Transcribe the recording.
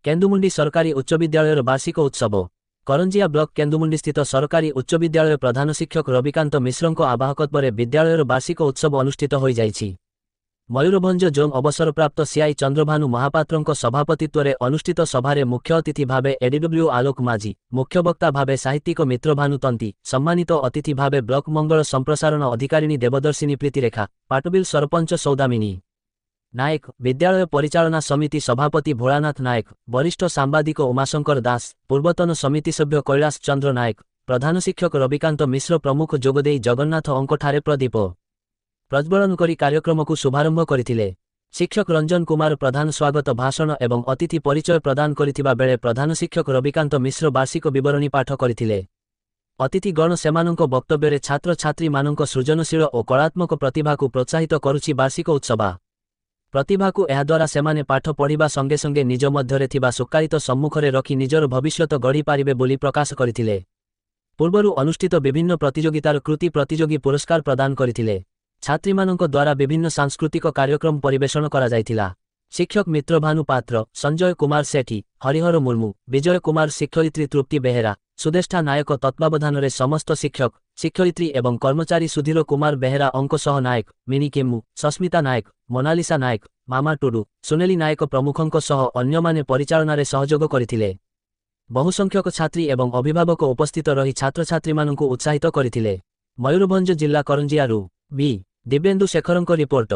केन्दुमुंडी सरकारी उच्च विद्यालय वार्षिक उत्सव करंजिया ब्लॉक केन्दुमुंडी स्थित सरकारी उच्च विद्यालय प्रधान शिक्षक रविकांत मिश्रଙ୍କ आवाहकत्वरे विद्यालयर वार्षिक उत्सव अनुष्ठित होई जाइछि। मयूरभंज जोन अवसरप्राप्त सीआई चंद्रभानु महापात्रଙ୍କ सभापतित्वरे अनुष्ठित सभारे मुख्य अतिथि भावे एडीडब्ल्यू आलोक माझी, मुख्य वक्ता भावे साहित्यिक मित्र भानु तंती, सम्मानित अतिथि भावे ब्लॉक मंगल संप्रसारण अधिकारिणी देवदर्शिनी प्रीतिरेखा, पाटबिल सरपंच सौदामिनी नायक, विद्यालय परिचालना समिति सभापति भोलानाथ नायक, वरिष्ठ सांबादिक उमाशंकर दास, पूर्वतन समिति सभ्य कैलाश चंद्र नायक, प्रधान शिक्षक रविकांत मिश्र प्रमुख जोगदेई जगन्नाथ अंकठारे प्रदीप प्रज्वलन करी कार्यक्रम को शुभारंभ करथिले। शिक्षक रंजन कुमार प्रधान स्वागत भाषण एवं अतिथि परिचय प्रदान करिथिबा बेले प्रधान शिक्षक रविकांत मिश्र वार्षिक विवरणी पाठ करथिले। अतिथिगण सेमानंक वक्तव्य छात्र छात्री मानंक सृजनशील और कलात्मक प्रतिभा को प्रोत्साहित करुछि वार्षिक उत्सव। प्रतिभा को एहाद्वारा सेमाने पाठ पढ़िबा संगे संगे निज मध्यरे थिबा सुकारित सम्मुखरे रखी निजर भविष्यत गढ़ी पारिबे बोली प्रकाश करथिले। पूर्वरु अनुष्ठित विभिन्न प्रतियोगितार कृति प्रतियोगी पुरस्कार प्रदान करथिले। छात्रीमानंक द्वारा विभिन्न सांस्कृतिक कार्यक्रम परिवेषण करा जायथिला। शिक्षक मित्र भानु पात्र, संजय कुमार सेठी, हरिहर मुर्मू, विजय कुमार, शिक्षयित्री तृप्ति बेहेरा, सुदेष्टा नायक तत्वावधान समस्त शिक्षक शिक्षयित्री एवं कर्मचारी सुधीर कुमार बेहेरा, अंकसह नायक, मिनी केमु, सस्मिता नायक, मोनालिसा नायक, मामा टुडू, सुनेली नायक प्रमुखंक सह अन्यमाने परिचालनारे सहयोग करथिले। बहुसंख्यक छात्री एवं अभिभावक उपस्थित रही छात्र छात्रीमानंकु उत्साहित करथिले। मयूरभंज जिला करंजियारू बी दिव्येन्दु शेखरंक रिपोर्ट।